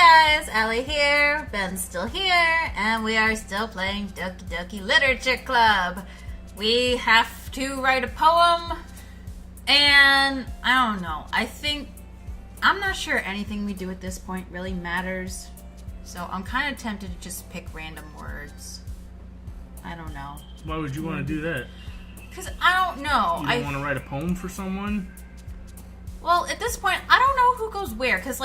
guys, Allie here, Ben's still here, and we are still playing Doki Doki Literature Club. We have to write a poem, and I don't know, I'm not sure anything we do at this point really matters, so I'm kind of tempted to just pick random words. I don't know. Why would you want to do that? Because I don't know. You don't want to write a poem for someone? Well, at this point, I don't know who goes where, because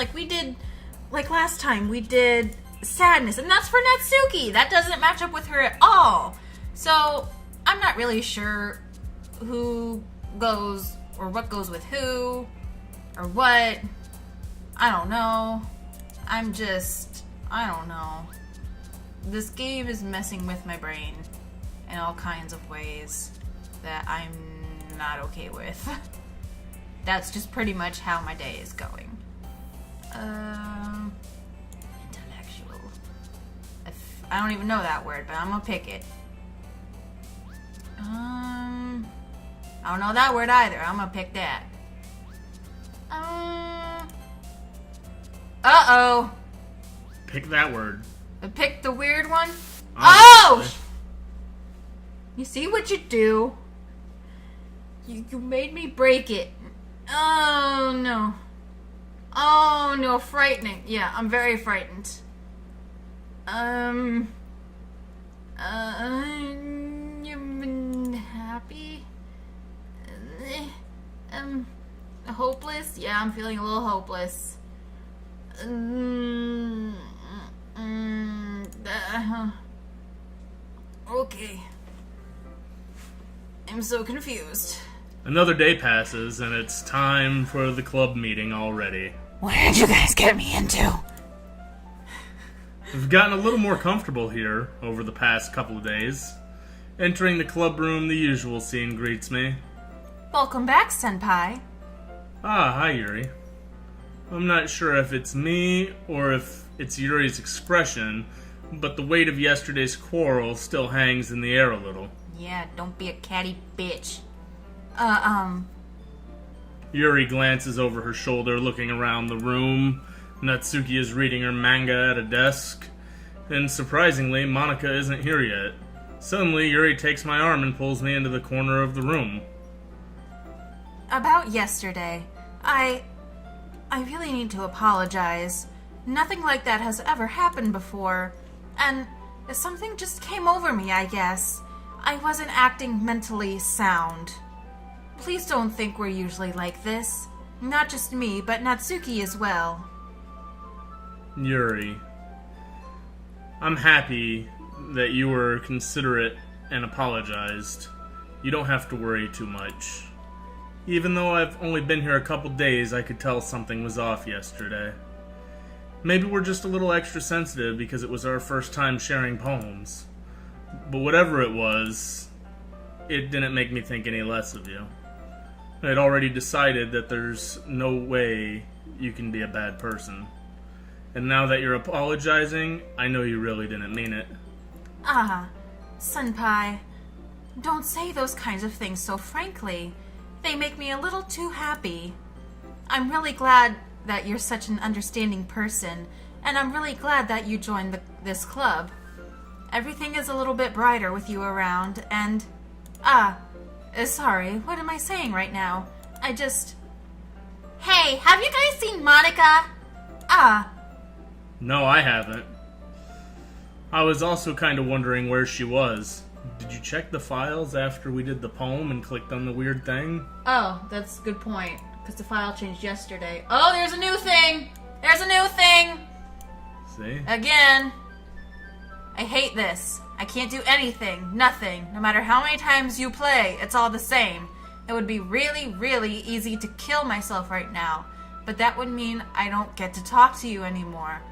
last time we did Sadness, and that's for Natsuki. That doesn't match up with her at all. So, I'm not really sure who goes, or what goes with who, or what. I don't know. I don't know. This game is messing with my brain in all kinds of ways that I'm not okay with. That's just pretty much how my day is going. Intellectual. I don't even know that word, but I'm gonna pick it. I don't know that word either. I'm gonna pick that. Uh-oh. Pick that word. I picked the weird one? Obviously. Oh! You see what you do? You made me break it. Oh, no. Oh, no, frightening. Yeah, I'm very frightened. You happy? Hopeless? Yeah, I'm feeling a little hopeless. Okay. I'm so confused. Another day passes, and it's time for the club meeting already. What did you guys get me into? We've gotten a little more comfortable here over the past couple of days. Entering the club room, the usual scene greets me. Welcome back, Senpai. Ah, hi, Yuri. I'm not sure if it's me or if it's Yuri's expression, but the weight of yesterday's quarrel still hangs in the air a little. Yeah, don't be a catty bitch. Yuri glances over her shoulder, looking around the room. Natsuki is reading her manga at a desk. And surprisingly, Monika isn't here yet. Suddenly, Yuri takes my arm and pulls me into the corner of the room. About yesterday, I really need to apologize. Nothing like that has ever happened before. And something just came over me, I guess. I wasn't acting mentally sound. Please don't think we're usually like this. Not just me, but Natsuki as well. Yuri, I'm happy that you were considerate and apologized. You don't have to worry too much. Even though I've only been here a couple days, I could tell something was off yesterday. Maybe we're just a little extra sensitive because it was our first time sharing poems. But whatever it was, it didn't make me think any less of you. I had already decided that there's no way you can be a bad person. And now that you're apologizing, I know you really didn't mean it. Senpai, don't say those kinds of things so frankly. They make me a little too happy. I'm really glad that you're such an understanding person, and I'm really glad that you joined this club. Everything is a little bit brighter with you around, and... sorry, what am I saying right now? Hey, have you guys seen Monika? No, I haven't. I was also kind of wondering where she was. Did you check the files after we did the poem and clicked on the weird thing? Oh, that's a good point, because the file changed yesterday. Oh, there's a new thing! There's a new thing! See? Again. I hate this. I can't do anything, nothing. No matter how many times you play, it's all the same. It would be really, really easy to kill myself right now, but that would mean I don't get to talk to you anymore.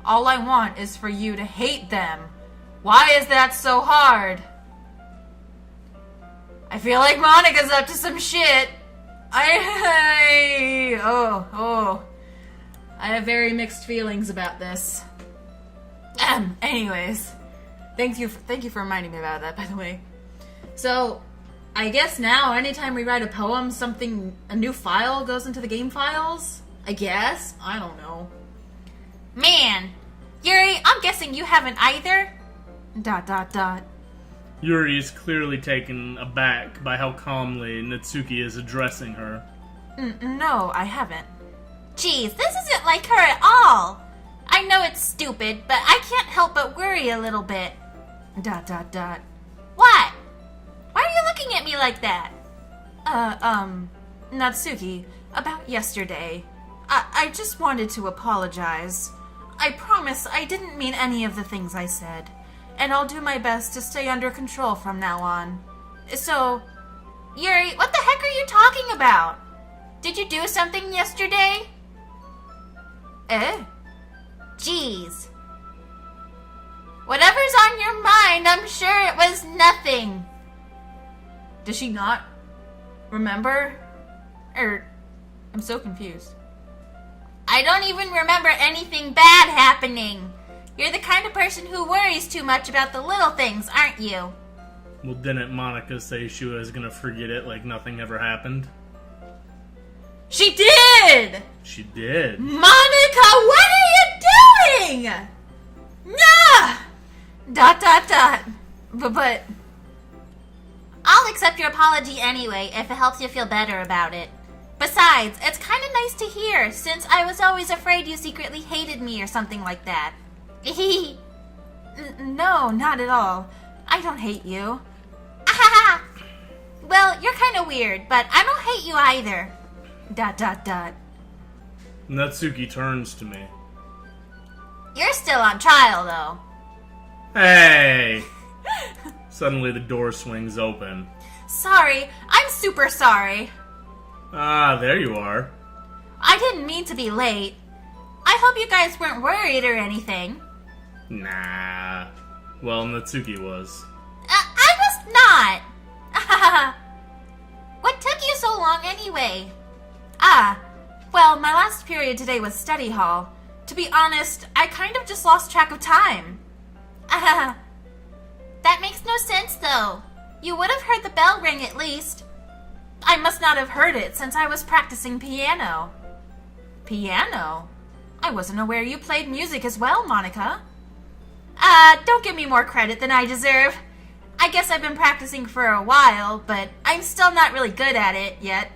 All I want is for you to hate them. Why is that so hard? I feel like Monika's up to some shit. I have very mixed feelings about this. Anyways, thank you for reminding me about that, by the way. So, I guess now, anytime we write a poem, a new file goes into the game files? I guess? I don't know. Man, guessing you haven't either? ... Yuri is clearly taken aback by how calmly Natsuki is addressing her. No, I haven't. Jeez, this isn't like her at all. I know it's stupid, but I can't help but worry a little bit. ... What? Why are you looking at me like that? Natsuki, about yesterday. I just wanted to apologize. I promise I didn't mean any of the things I said, and I'll do my best to stay under control from now on. So, Yuri, what the heck are you talking about? Did you do something yesterday? Jeez. Whatever's on your mind, I'm sure it was nothing. Does she not remember? I'm so confused. I don't even remember anything bad happening. You're the kind of person who worries too much about the little things, aren't you? Well, didn't Monica say she was gonna forget it like nothing ever happened? She did! She did. Monica, what are you doing? Nah! ... But I'll accept your apology anyway if it helps you feel better about it. Besides, it's kind of nice to hear, since I was always afraid you secretly hated me or something like that. No, not at all. I don't hate you. Well, you're kind of weird, but I don't hate you either. ... Natsuki turns to me. You're still on trial, though. Hey! Suddenly the door swings open. Sorry, I'm super sorry. Ah, there you are. I didn't mean to be late. I hope you guys weren't worried or anything. Nah. Well, Natsuki was. I was not. What took you so long anyway? Well, my last period today was study hall. To be honest, I kind of just lost track of time. That makes no sense, though. You would have heard the bell ring at least. I must not have heard it since I was practicing piano. Piano? I wasn't aware you played music as well, Monica. Don't give me more credit than I deserve. I guess I've been practicing for a while, but I'm still not really good at it yet.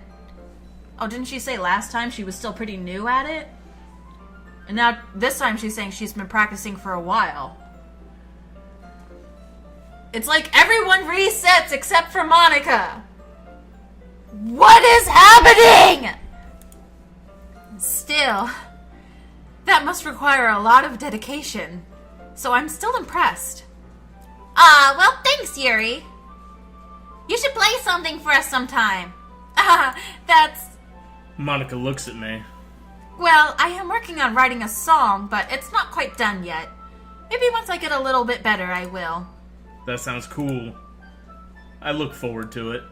Oh, didn't she say last time she was still pretty new at it? And now this time she's saying she's been practicing for a while. It's like everyone resets except for Monica. What is happening? Still, that must require a lot of dedication. So I'm still impressed. Well, thanks, Yuri. You should play something for us sometime. That's... Monica looks at me. Well, I am working on writing a song, but it's not quite done yet. Maybe once I get a little bit better, I will. That sounds cool. I look forward to it.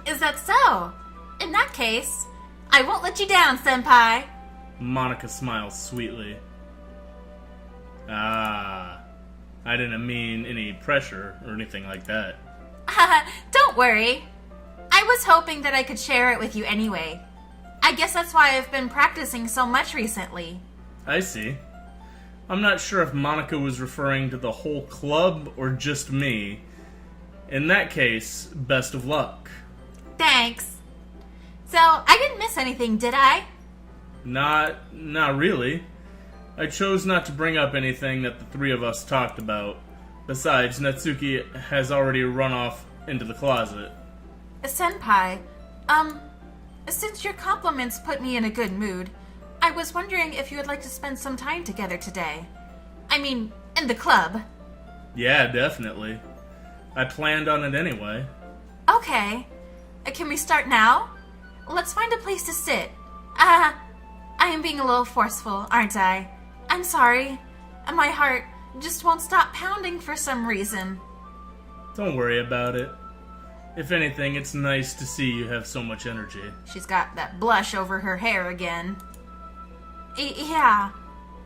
Is that so? In that case, I won't let you down, Senpai. Monica smiles sweetly. I didn't mean any pressure or anything like that. Don't worry. I was hoping that I could share it with you anyway. I guess that's why I've been practicing so much recently. I see. I'm not sure if Monica was referring to the whole club or just me. In that case, best of luck. Thanks. So, I didn't miss anything, did I? Not really. I chose not to bring up anything that the three of us talked about. Besides, Natsuki has already run off into the closet. Senpai, since your compliments put me in a good mood, I was wondering if you would like to spend some time together today. I mean, in the club. Yeah, definitely. I planned on it anyway. Okay. Can we start now? Let's find a place to sit. I am being a little forceful, aren't I? I'm sorry. My heart just won't stop pounding for some reason. Don't worry about it. If anything, it's nice to see you have so much energy. She's got that blush over her hair again. Yeah,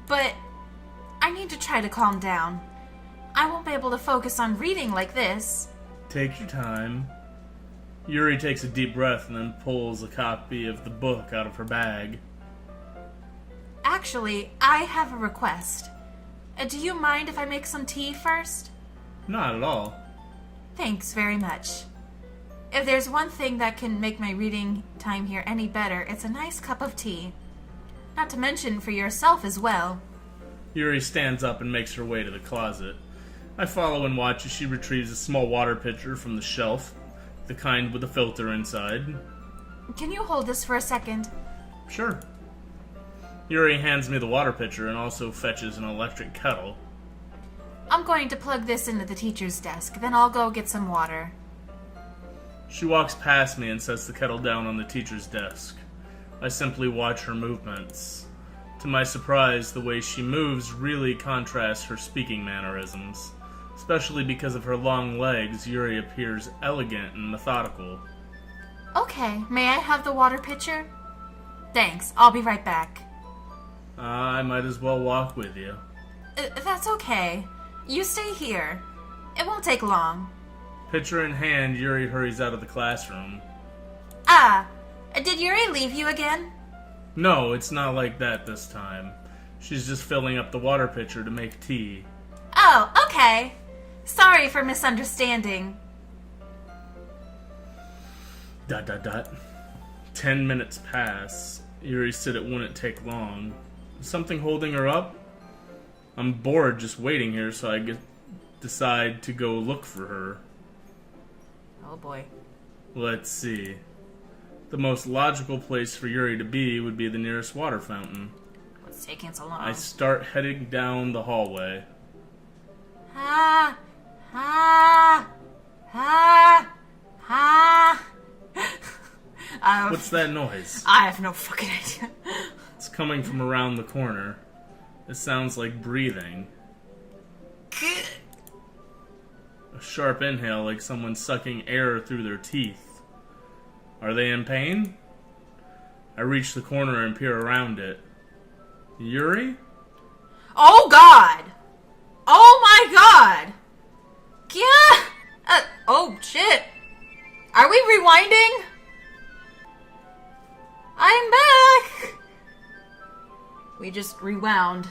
but I need to try to calm down. I won't be able to focus on reading like this. Take your time. Yuri takes a deep breath and then pulls a copy of the book out of her bag. Actually, I have a request. Do you mind if I make some tea first? Not at all. Thanks very much. If there's one thing that can make my reading time here any better, it's a nice cup of tea. Not to mention for yourself as well. Yuri stands up and makes her way to the closet. I follow and watch as she retrieves a small water pitcher from the shelf, the kind with a filter inside. Can you hold this for a second? Sure. Yuri hands me the water pitcher and also fetches an electric kettle. I'm going to plug this into the teacher's desk, then I'll go get some water. She walks past me and sets the kettle down on the teacher's desk. I simply watch her movements. To my surprise, the way she moves really contrasts her speaking mannerisms. Especially because of her long legs, Yuri appears elegant and methodical. Okay, may I have the water pitcher? Thanks, I'll be right back. I might as well walk with you. That's okay. You stay here. It won't take long. Pitcher in hand, Yuri hurries out of the classroom. Did Yuri leave you again? No, it's not like that this time. She's just filling up the water pitcher to make tea. Oh, okay. Sorry for misunderstanding. ... 10 minutes pass. Yuri said it wouldn't take long. Is something holding her up? I'm bored just waiting here, so I decide to go look for her. Oh boy. Let's see. The most logical place for Yuri to be would be the nearest water fountain. What's taking so long? I start heading down the hallway. What's that noise? I have no fucking idea. It's coming from around the corner. It sounds like breathing. A sharp inhale, like someone sucking air through their teeth. Are they in pain? I reach the corner and peer around it. Yuri? Oh god! Oh my god! Yeah! Oh shit! Are we rewinding? I'm back! We just rewound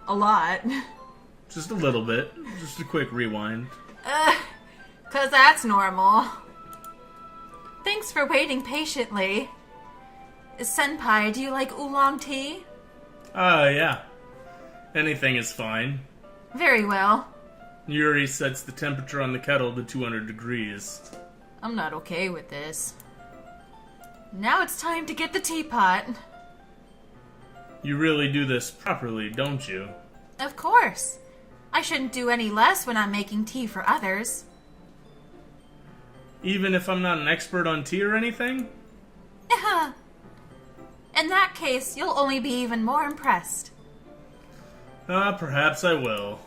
a lot. Just a little bit. Just a quick rewind. 'Cause that's normal. Thanks for waiting patiently. Senpai, do you like oolong tea? Yeah. Anything is fine. Very well. Yuri sets the temperature on the kettle to 200 degrees. I'm not okay with this. Now it's time to get the teapot. You really do this properly, don't you? Of course. I shouldn't do any less when I'm making tea for others. Even if I'm not an expert on tea or anything? In that case, you'll only be even more impressed. Perhaps I will.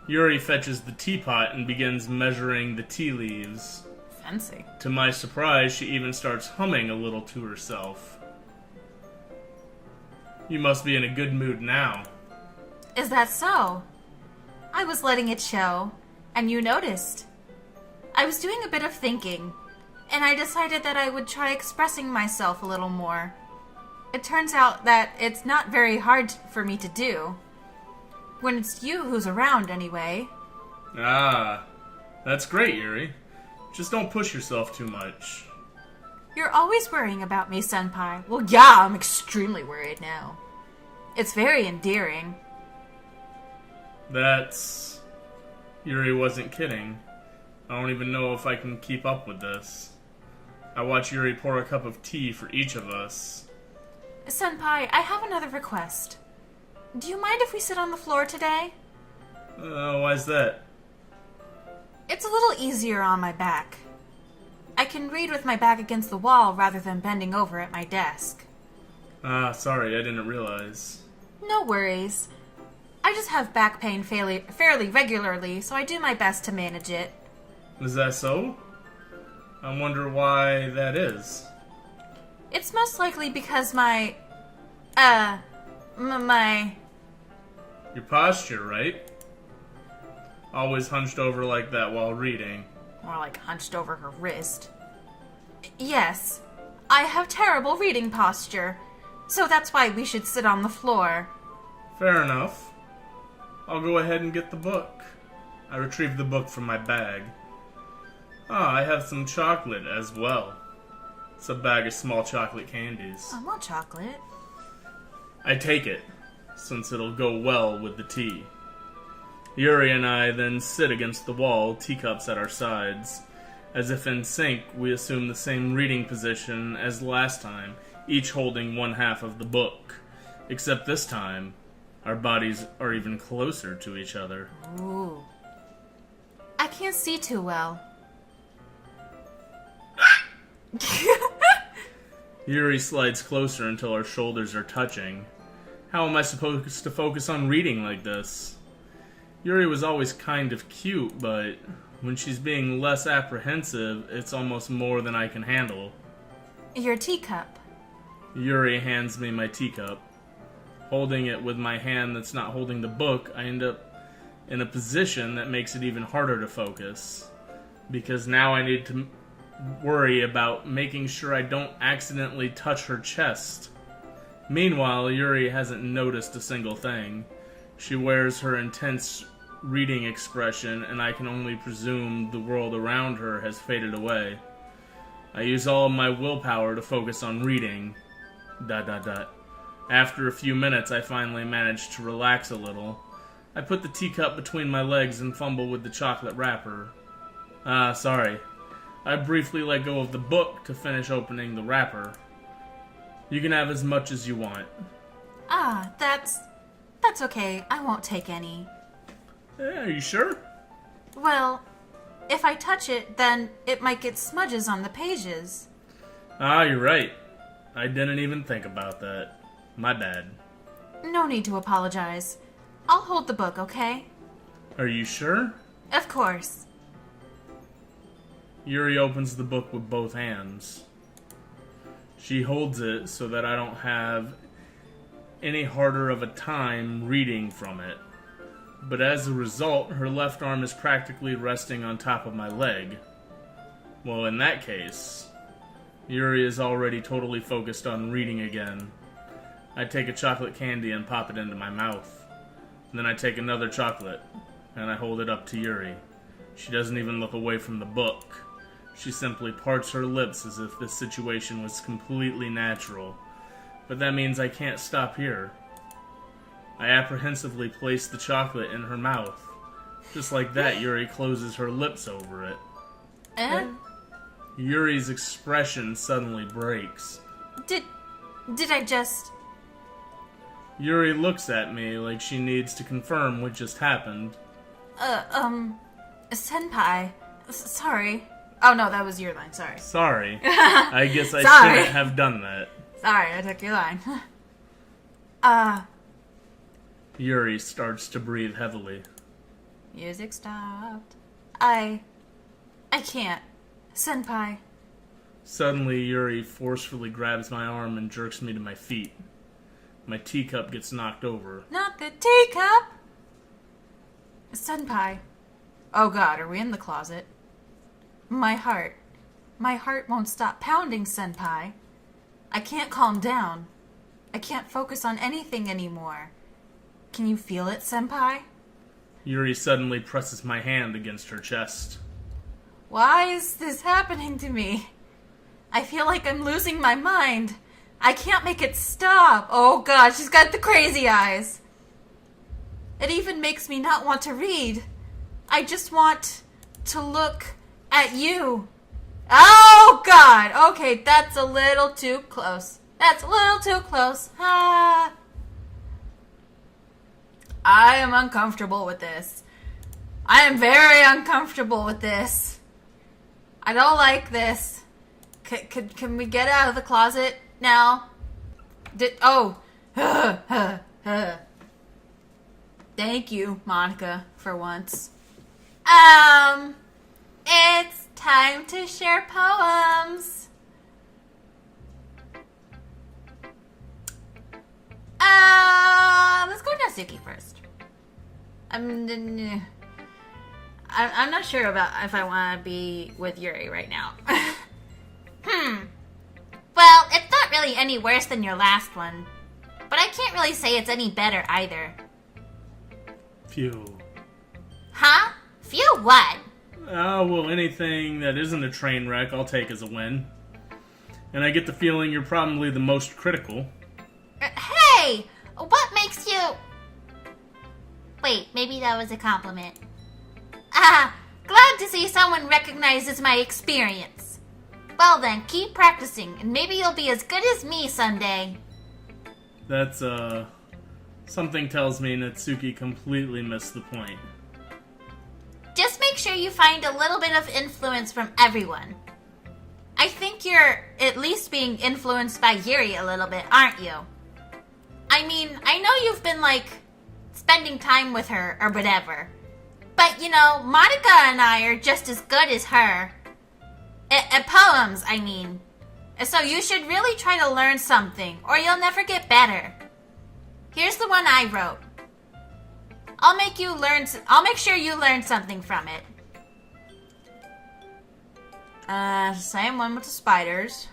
Yuri fetches the teapot and begins measuring the tea leaves. Fancy. To my surprise, she even starts humming a little to herself. You must be in a good mood now. Is that so? I was letting it show, and you noticed. I was doing a bit of thinking, and I decided that I would try expressing myself a little more. It turns out that it's not very hard for me to do. When it's you who's around, anyway. That's great, Yuri. Just don't push yourself too much. You're always worrying about me, Senpai. Well, yeah, I'm extremely worried now. It's very endearing. That's... Yuri wasn't kidding. I don't even know if I can keep up with this. I watch Yuri pour a cup of tea for each of us. Senpai, I have another request. Do you mind if we sit on the floor today? Why's that? It's a little easier on my back. I can read with my back against the wall rather than bending over at my desk. Sorry, I didn't realize. No worries. I just have back pain fairly regularly, so I do my best to manage it. Is that so? I wonder why that is. It's most likely because my Your posture, right? Always hunched over like that while reading. more like hunched over her wrist. Yes, I have terrible reading posture, so that's why we should sit on the floor. Fair enough. I'll go ahead and get the book. I retrieve the book from my bag. Ah, I have some chocolate as well. It's a bag of small chocolate candies. I want chocolate. I take it, since it'll go well with the tea. Yuri and I then sit against the wall, teacups at our sides. As if in sync, we assume the same reading position as last time, each holding one half of the book. Except this time, our bodies are even closer to each other. Ooh. I can't see too well. Yuri slides closer until our shoulders are touching. How am I supposed to focus on reading like this? Yuri was always kind of cute, but when she's being less apprehensive, it's almost more than I can handle. Your teacup. Yuri hands me my teacup. Holding it with my hand that's not holding the book, I end up in a position that makes it even harder to focus. Because now I need to worry about making sure I don't accidentally touch her chest. Meanwhile, Yuri hasn't noticed a single thing. She wears her intense reading expression, and I can only presume the world around her has faded away. I use all of my willpower to focus on reading. ... After a few minutes, I finally manage to relax a little. I put the teacup between my legs and fumble with the chocolate wrapper. Sorry. I briefly let go of the book to finish opening the wrapper. You can have as much as you want. That's okay. I won't take any. Yeah, are you sure? Well, if I touch it, then it might get smudges on the pages. You're right. I didn't even think about that. My bad. No need to apologize. I'll hold the book, okay? Are you sure? Of course. Yuri opens the book with both hands. She holds it so that I don't have any harder of a time reading from it. But as a result, her left arm is practically resting on top of my leg. Well, in that case, Yuri is already totally focused on reading again. I take a chocolate candy and pop it into my mouth. Then I take another chocolate, and I hold it up to Yuri. She doesn't even look away from the book. She simply parts her lips as if this situation was completely natural. But that means I can't stop here. I apprehensively place the chocolate in her mouth. Just like that, Yuri closes her lips over it. Yuri's expression suddenly breaks. Did I just... Yuri looks at me like she needs to confirm what just happened. Senpai. Sorry. Oh no, that was your line, sorry. Sorry. I guess I shouldn't have done that. Sorry, I took your line. Yuri starts to breathe heavily. Music stopped. I can't. Senpai. Suddenly, Yuri forcefully grabs my arm and jerks me to my feet. My teacup gets knocked over. Not the teacup! Senpai. Oh god, are we in the closet? My heart won't stop pounding, Senpai. I can't calm down. I can't focus on anything anymore. Can you feel it, Senpai? Yuri suddenly presses my hand against her chest. Why is this happening to me? I feel like I'm losing my mind. I can't make it stop. Oh god, she's got the crazy eyes. It even makes me not want to read. I just want to look at you. Oh god, okay, that's a little too close. That's a little too close. I am uncomfortable with this. I am very uncomfortable with this. I don't like this. Can we get out of the closet now? Thank you, Monica, for once. It's time to share poems. Let's go to Natsuki first. I'm not sure about if I want to be with Yuri right now. Well, it's not really any worse than your last one, but I can't really say it's any better either. Phew. Huh? Phew what? Well, anything that isn't a train wreck, I'll take as a win. And I get the feeling you're probably the most critical. Hey! What makes you... Wait, maybe that was a compliment. Glad to see someone recognizes my experience. Well then, keep practicing, and maybe you'll be as good as me someday. That's, something tells me Natsuki completely missed the point. Just make sure you find a little bit of influence from everyone. I think you're at least being influenced by Yuri a little bit, aren't you? I mean, I know you've been, spending time with her or whatever. But, Monica and I are just as good as her. At poems, I mean. So you should really try to learn something, or you'll never get better. Here's the one I wrote. I'll make sure you learn something from it. Same one with the spiders.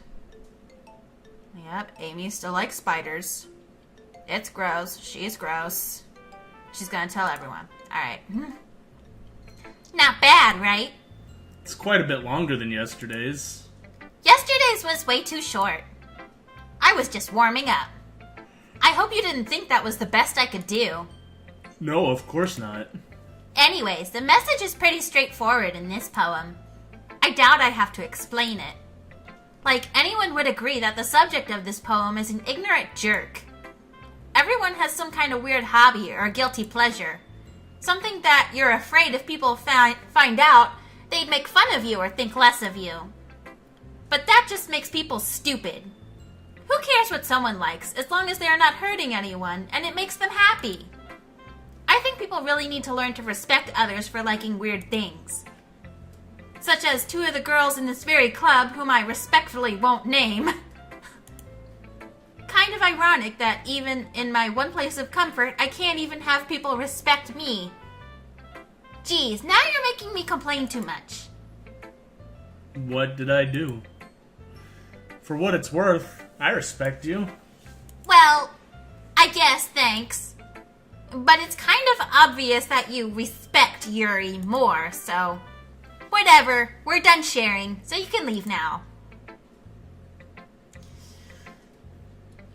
Yep, Amy still likes spiders. It's gross. She's gross. She's gonna tell everyone. Alright. Not bad, right? It's quite a bit longer than yesterday's. Yesterday's was way too short. I was just warming up. I hope you didn't think that was the best I could do. No, of course not. Anyways, the message is pretty straightforward in this poem. I doubt I have to explain it. Anyone would agree that the subject of this poem is an ignorant jerk. Everyone has some kind of weird hobby or guilty pleasure. Something that you're afraid if people find out, they'd make fun of you or think less of you. But that just makes people stupid. Who cares what someone likes, as long as they are not hurting anyone, and it makes them happy? I think people really need to learn to respect others for liking weird things. Such as two of the girls in this very club, whom I respectfully won't name. Kind of ironic that even in my one place of comfort, I can't even have people respect me. Geez, now you're making me complain too much. What did I do? For what it's worth, I respect you. Well, I guess thanks. But it's kind of obvious that you respect Yuri more, so... Whatever, we're done sharing, so you can leave now.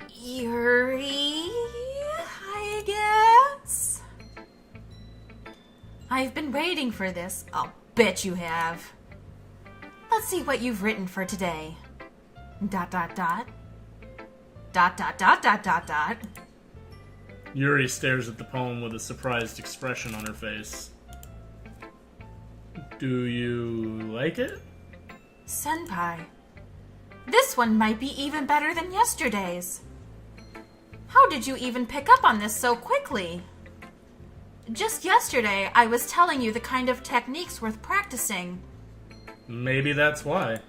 Yuri, I guess? I've been waiting for this. I'll bet you have. Let's see what you've written for today. ... Yuri stares at the poem with a surprised expression on her face. Do you like it? Senpai, this one might be even better than yesterday's. How did you even pick up on this so quickly? Just yesterday, I was telling you the kind of techniques worth practicing. Maybe that's why.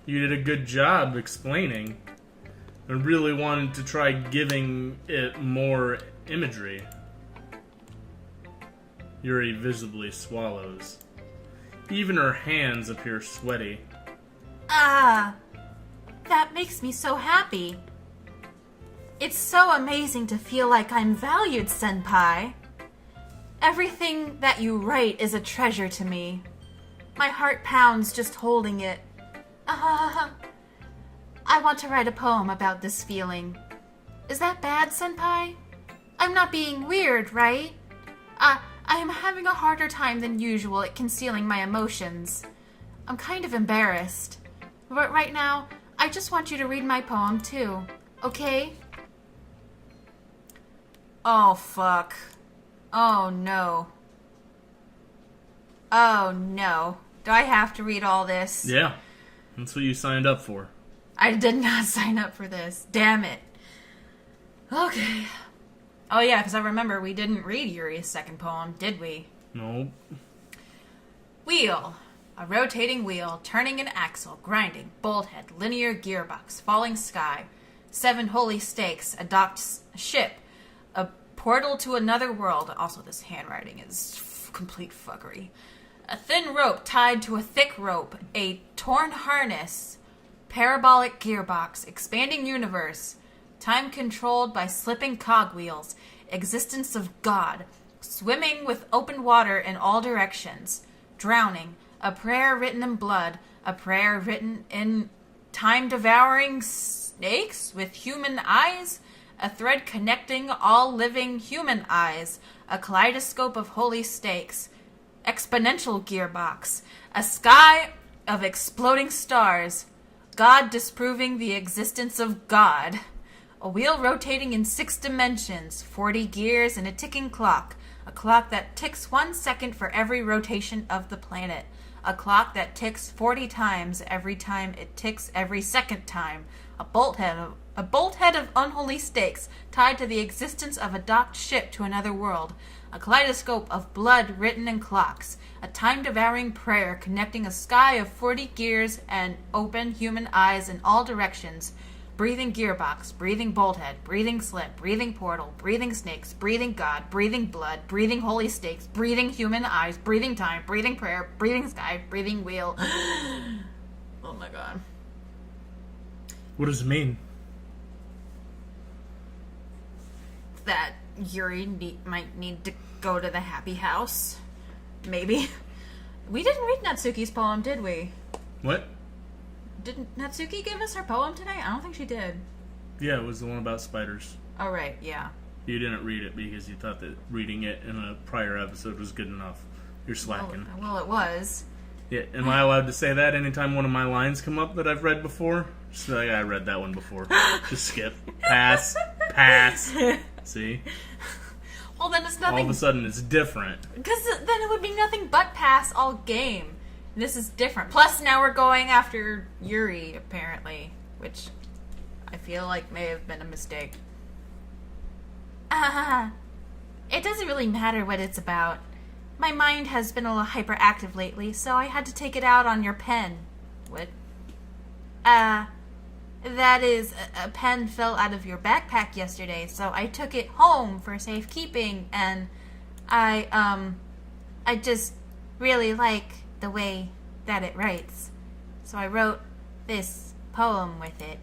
You did a good job explaining. I really wanted to try giving it more imagery. Yuri visibly swallows. Even her hands appear sweaty. Ah, that makes me so happy. It's so amazing to feel like I'm valued, Senpai. Everything that you write is a treasure to me. My heart pounds just holding it. I want to write a poem about this feeling. Is that bad, Senpai? I'm not being weird, right? I am having a harder time than usual at concealing my emotions. I'm kind of embarrassed. But right now, I just want you to read my poem too, okay? Oh, fuck. Oh, no. Oh, no. Do I have to read all this? Yeah, that's what you signed up for. I did not sign up for this. Damn it. Okay. Oh, yeah, because I remember we didn't read Yuri's second poem, did we? Nope. Wheel. A rotating wheel, turning an axle, grinding, bolt head, linear gearbox, falling sky, 7 holy stakes, a docked ship, a portal to another world. Also, this handwriting is complete fuckery. A thin rope tied to a thick rope, a torn harness, parabolic gearbox, expanding universe, time controlled by slipping cogwheels, existence of God, swimming with open water in all directions, drowning, a prayer written in blood, a prayer written in time-devouring snakes with human eyes, a thread connecting all living human eyes, a kaleidoscope of holy stakes, exponential gearbox, a sky of exploding stars, God disproving the existence of God, a wheel rotating in 6 dimensions, 40 gears and a ticking clock, a clock that ticks 1 second for every rotation of the planet, a clock that ticks 40 times every time it ticks every second time, a bolt head of unholy stakes tied to the existence of a docked ship to another world, a kaleidoscope of blood written in clocks, a time-devouring prayer connecting a sky of 40 gears and open human eyes in all directions, breathing gearbox, breathing bolt head, breathing slip, breathing portal, breathing snakes, breathing God, breathing blood, breathing holy stakes, breathing human eyes, breathing time, breathing prayer, breathing sky, breathing wheel. Oh my god. What does it mean? That Yuri might need to go to the happy house. Maybe. We didn't read Natsuki's poem, did we? What? Didn't Natsuki give us her poem today? I don't think she did. Yeah, it was the one about spiders. Oh, right, yeah. You didn't read it because you thought that reading it in a prior episode was good enough. You're slacking. Well, it was. Yeah, am I allowed to say that anytime one of my lines come up that I've read before? Just like, I read that one before. Just skip. Pass. Pass. See? Well, then it's nothing... All of a sudden, it's different. Because then it would be nothing but pass all game. This is different. Plus, now we're going after Yuri, apparently. Which I feel like may have been a mistake. It doesn't really matter what it's about. My mind has been a little hyperactive lately, so I had to take it out on your pen. What? That is, a pen fell out of your backpack yesterday, so I took it home for safekeeping, and I just really like the way that it writes. So I wrote this poem with it,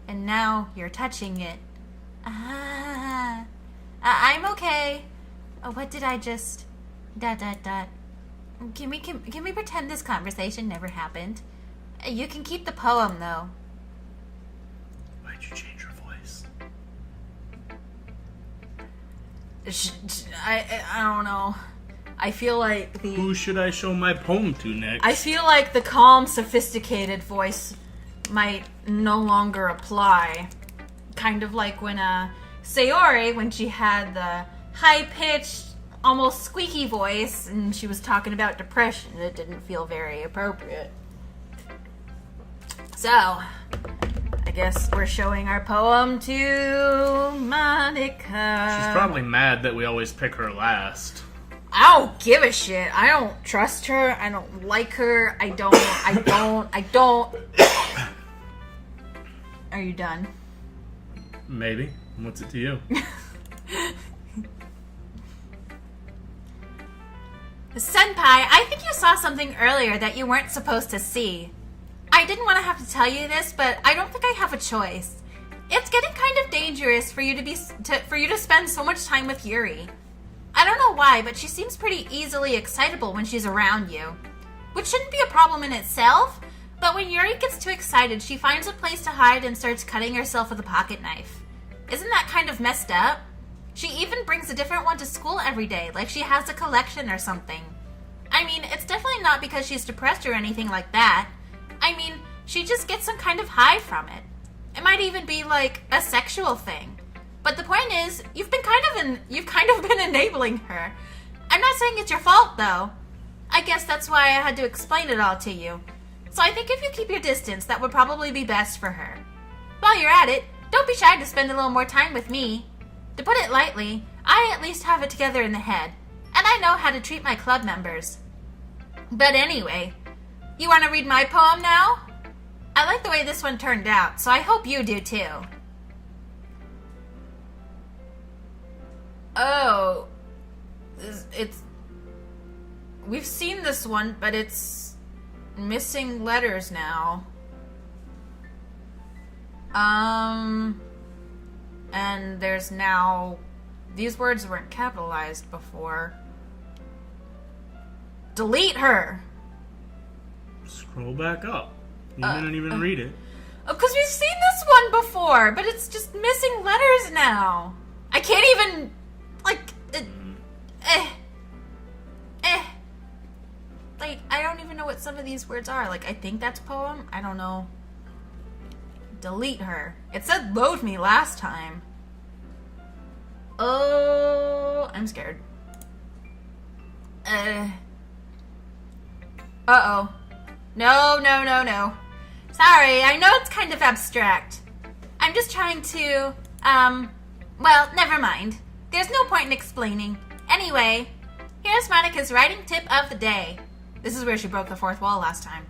and now you're touching it. I'm okay. What did I just... ... Can we pretend this conversation never happened? You can keep the poem, though. Why'd you change your voice? I don't know. I feel like the... Who should I show my poem to next? I feel like the calm, sophisticated voice might no longer apply. Kind of like when Sayori, when she had the high-pitched, almost squeaky voice, and she was talking about depression, it didn't feel very appropriate. So, I guess we're showing our poem to Monica. She's probably mad that we always pick her last. I don't give a shit. I don't trust her. I don't like her. I don't. Are you done? Maybe. What's it to you? Senpai, I think you saw something earlier that you weren't supposed to see. I didn't want to have to tell you this, but I don't think I have a choice. It's getting kind of dangerous for you to spend so much time with Yuri. I don't know why, but she seems pretty easily excitable when she's around you. Which shouldn't be a problem in itself, but when Yuri gets too excited, she finds a place to hide and starts cutting herself with a pocket knife. Isn't that kind of messed up? She even brings a different one to school every day, like she has a collection or something. I mean, it's definitely not because she's depressed or anything like that. I mean, she just gets some kind of high from it. It might even be like a sexual thing. But the point is, you've kind of been enabling her. I'm not saying it's your fault, though. I guess that's why I had to explain it all to you. So I think if you keep your distance, that would probably be best for her. While you're at it, don't be shy to spend a little more time with me. To put it lightly, I at least have it together in the head, and I know how to treat my club members. But anyway, you want to read my poem now? I like the way this one turned out, so I hope you do too. Oh, we've seen this one, but it's missing letters now. And there's now These words weren't capitalized before. Delete her! Scroll back up. You didn't even read it. Because we've seen this one before, but it's just missing letters now. I can't even, like, Like, I don't even know what some of these words are. Like, I think that's poem. I don't know. Delete her. It said load me last time. Oh, I'm scared. Uh-oh. No. Sorry, I know it's kind of abstract. I'm just trying to, well, never mind. There's no point in explaining. Anyway, here's Monica's writing tip of the day. This is where she broke the fourth wall last time.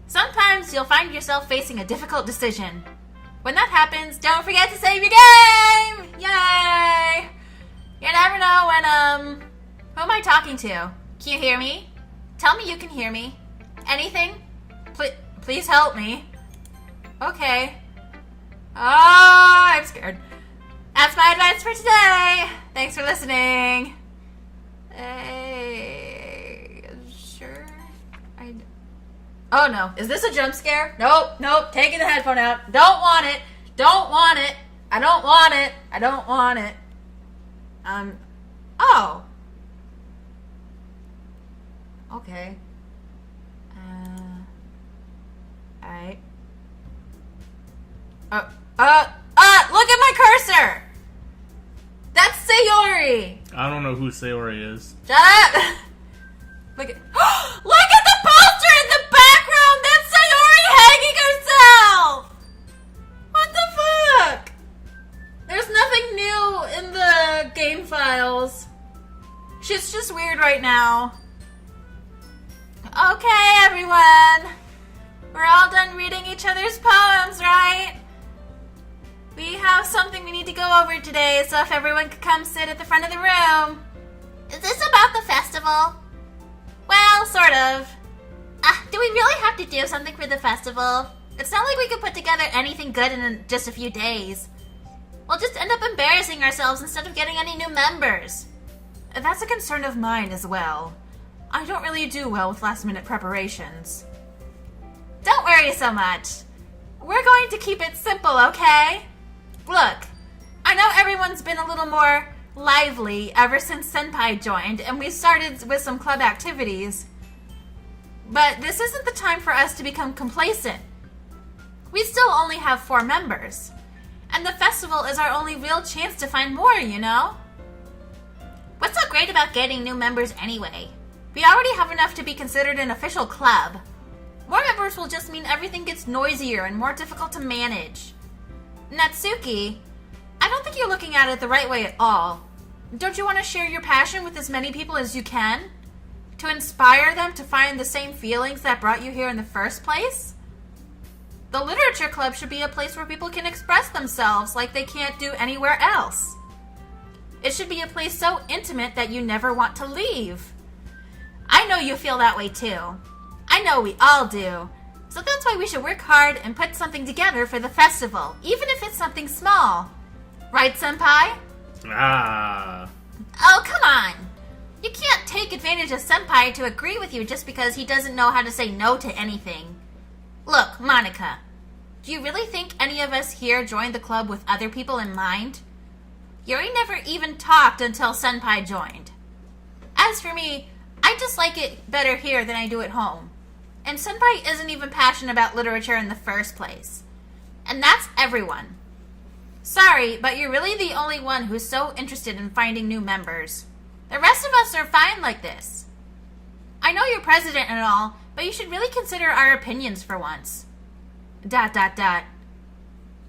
Sometimes you'll find yourself facing a difficult decision. When that happens, don't forget to save your game! Yay! You never know when, who am I talking to? Can you hear me? Tell me you can hear me. Anything? Please help me. Okay. Oh, I'm scared. That's my advice for today. Thanks for listening. Sure. Oh no, is this a jump scare? Nope, taking the headphone out. Don't want it. I don't want it. Oh. Okay. Alright. Look at my cursor! That's Sayori! I don't know who Sayori is. Shut up! Look at the poster in the background! That's Sayori hanging herself! What the fuck? There's nothing new in the game files. Shit's just weird right now. Okay, everyone. We're all done reading each other's poems, right? We have something we need to go over today, so if everyone could come sit at the front of the room. Is this about the festival? Well, sort of. Do we really have to do something for the festival? It's not like we could put together anything good in just a few days. We'll just end up embarrassing ourselves instead of getting any new members. That's a concern of mine as well. I don't really do well with last-minute preparations. Don't worry so much. We're going to keep it simple, okay? Look, I know everyone's been a little more lively ever since Senpai joined, and we started with some club activities. But this isn't the time for us to become complacent. We still only have 4 members, and the festival is our only real chance to find more, you know? What's so great about getting new members anyway? We already have enough to be considered an official club. More members will just mean everything gets noisier and more difficult to manage. Natsuki, I don't think you're looking at it the right way at all. Don't you want to share your passion with as many people as you can? To inspire them to find the same feelings that brought you here in the first place? The literature club should be a place where people can express themselves like they can't do anywhere else. It should be a place so intimate that you never want to leave. I know you feel that way too. I know we all do. So that's why we should work hard and put something together for the festival, even if it's something small. Right, Senpai? Oh, come on. You can't take advantage of Senpai to agree with you just because he doesn't know how to say no to anything. Look, Monica, do you really think any of us here joined the club with other people in mind? Yuri never even talked until Senpai joined. As for me, I just like it better here than I do at home. And Senpai isn't even passionate about literature in the first place. And that's everyone. Sorry, but you're really the only one who's so interested in finding new members. The rest of us are fine like this. I know you're president and all, but you should really consider our opinions for once. ...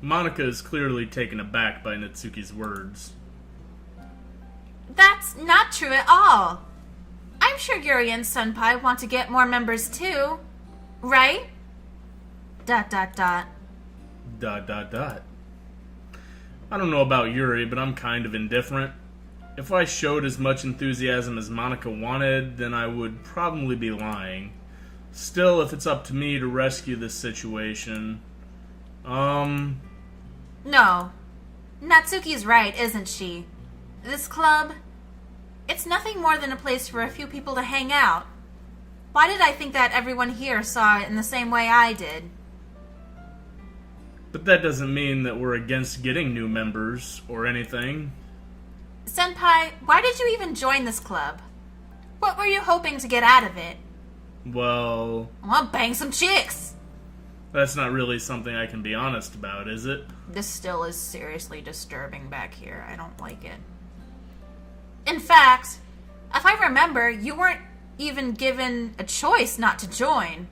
Monica is clearly taken aback by Natsuki's words. That's not true at all. I'm sure Yuri and Senpai want to get more members too. Right? ... I don't know about Yuri, but I'm kind of indifferent. If I showed as much enthusiasm as Monica wanted, then I would probably be lying. Still, if it's up to me to rescue this situation... No. Natsuki's right, isn't she? This club, it's nothing more than a place for a few people to hang out. Why did I think that everyone here saw it in the same way I did? But that doesn't mean that we're against getting new members or anything. Senpai, why did you even join this club? What were you hoping to get out of it? Well, I want to bang some chicks. that's not really something I can be honest about, is it? This still is seriously disturbing back here. I don't like it. In fact, if I remember, you weren't even given a choice not to join.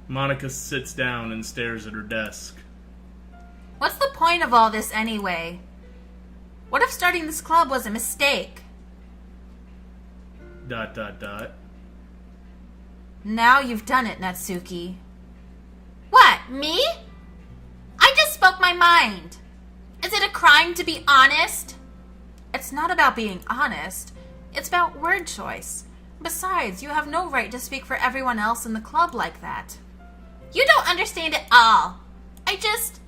Monica sits down and stares at her desk. What's the point of all this anyway? What if starting this club was a mistake? ... Now you've done it, Natsuki. What, me? I just spoke my mind. Is it a crime to be honest? It's not about being honest. It's about word choice. Besides, you have no right to speak for everyone else in the club like that. You don't understand at all. I just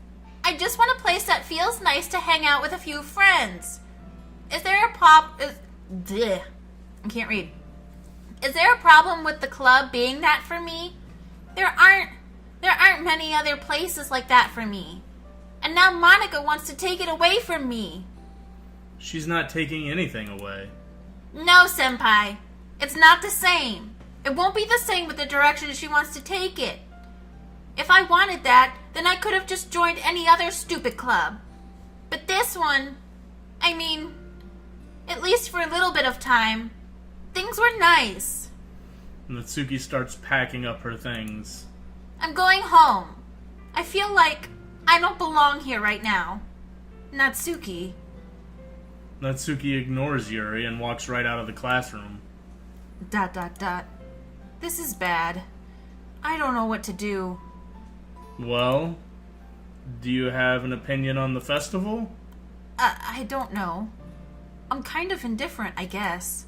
want a place that feels nice to hang out with a few friends. Is there a I can't read. Is there a problem with the club being that for me? There aren't many other places like that for me. And now Monica wants to take it away from me. She's not taking anything away. No, Senpai. It's not the same. It won't be the same with the direction she wants to take it. If I wanted that, then I could have just joined any other stupid club. But this one, I mean, at least for a little bit of time, things were nice. Natsuki starts packing up her things. I'm going home. I feel like I don't belong here right now. Natsuki. Natsuki ignores Yuri and walks right out of the classroom. ... This is bad. I don't know what to do. Well, do you have an opinion on the festival? I don't know. I'm kind of indifferent, I guess.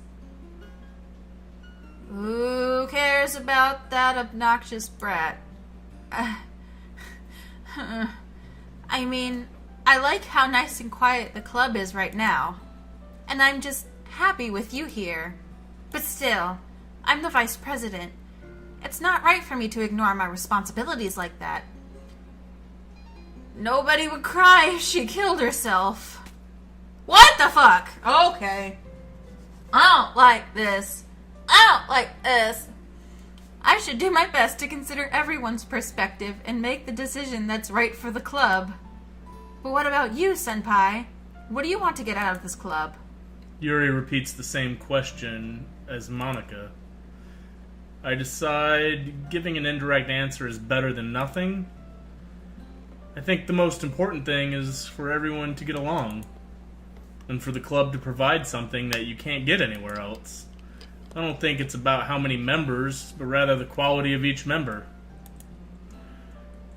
Who cares about that obnoxious brat? I mean, I like how nice and quiet the club is right now. And I'm just happy with you here. But still, I'm the vice president. It's not right for me to ignore my responsibilities like that. Nobody would cry if she killed herself. What the fuck? Okay. I don't like this. I don't like this. I should do my best to consider everyone's perspective and make the decision that's right for the club. But what about you, Senpai? What do you want to get out of this club? Yuri repeats the same question as Monica. I decide giving an indirect answer is better than nothing. I think the most important thing is for everyone to get along, and for the club to provide something that you can't get anywhere else. I don't think it's about how many members, but rather the quality of each member.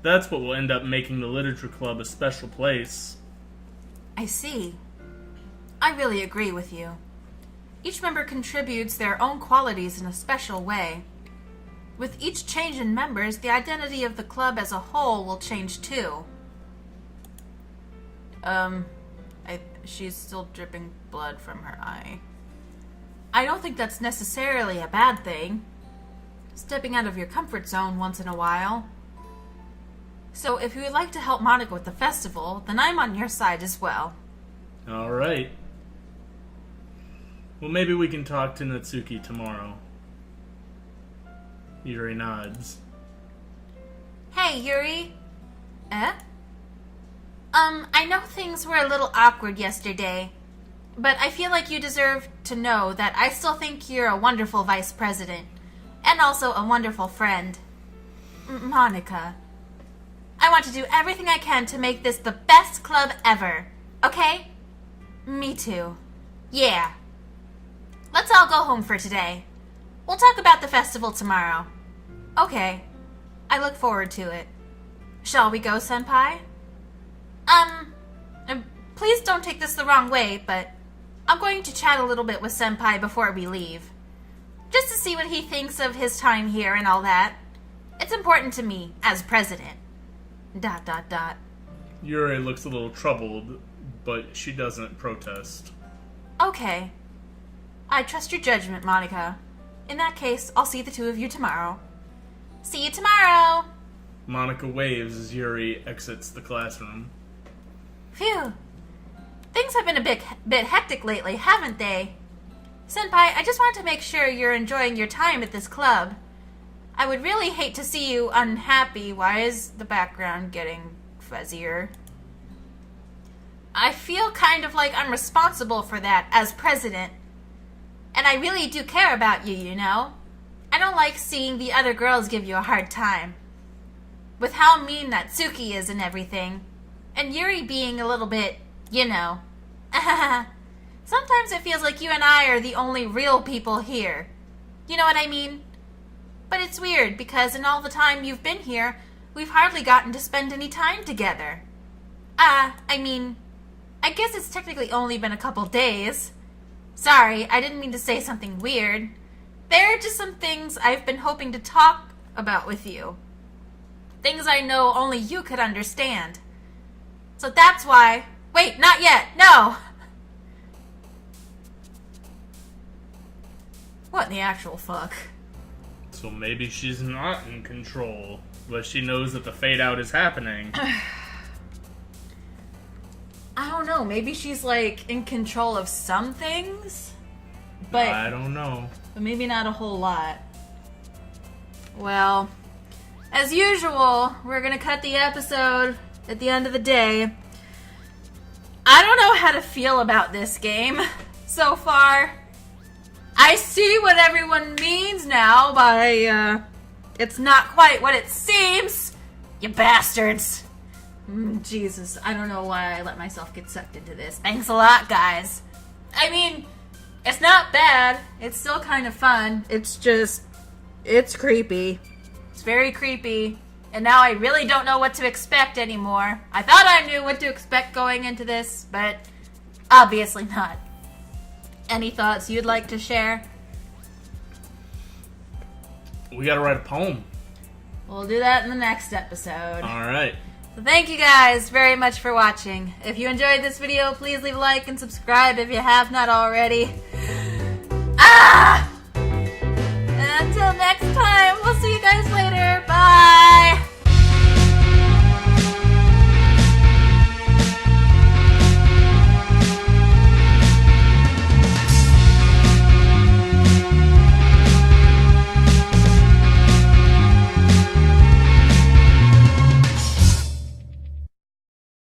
That's what will end up making the literature club a special place. I see. I really agree with you. Each member contributes their own qualities in a special way. With each change in members, the identity of the club as a whole will change too. She's still dripping blood from her eye. I don't think that's necessarily a bad thing. Stepping out of your comfort zone once in a while. So if you would like to help Monica with the festival, then I'm on your side as well. Alright. Well, maybe we can talk to Natsuki tomorrow. Yuri nods. Hey, Yuri. I know things were a little awkward yesterday, but I feel like you deserve to know that I still think you're a wonderful vice president, and also a wonderful friend. Monica, I want to do everything I can to make this the best club ever, okay? Me too. Yeah. Let's all go home for today. We'll talk about the festival tomorrow. Okay. I look forward to it. Shall we go, Senpai? Please don't take this the wrong way, but I'm going to chat a little bit with Senpai before we leave. Just to see what he thinks of his time here and all that. It's important to me, as president. ... Yuri looks a little troubled, but she doesn't protest. Okay. I trust your judgment, Monica. In that case, I'll see the two of you tomorrow. See you tomorrow! Monica waves as Yuri exits the classroom. Phew. Things have been a bit hectic lately, haven't they? Senpai, I just want to make sure you're enjoying your time at this club. I would really hate to see you unhappy. Why is the background getting fuzzier? I feel kind of like I'm responsible for that as president. And I really do care about you, you know? I don't like seeing the other girls give you a hard time. With how mean that Tsuki is and everything. And Yuri being a little bit, you know. Sometimes it feels like you and I are the only real people here. You know what I mean? But it's weird, because in all the time you've been here, we've hardly gotten to spend any time together. I guess it's technically only been a couple days. Sorry, I didn't mean to say something weird. There are just some things I've been hoping to talk about with you. Things I know only you could understand. So that's why... Wait, not yet! No! What in the actual fuck? So maybe she's not in control, but she knows that the fade out is happening. I don't know, maybe she's like in control of some things? But I don't know. But maybe not a whole lot. Well, as usual, we're gonna cut the episode at the end of the day. I don't know how to feel about this game so far. I see what everyone means now by, it's not quite what it seems. You bastards. Jesus, I don't know why I let myself get sucked into this. Thanks a lot, guys. I mean, it's not bad. It's still kind of fun. It's just, it's creepy. It's very creepy. And now I really don't know what to expect anymore. I thought I knew what to expect going into this, but obviously not. Any thoughts you'd like to share? We gotta write a poem. We'll do that in the next episode. Alright. So thank you guys very much for watching. If you enjoyed this video, please leave a like and subscribe if you have not already. Until next time.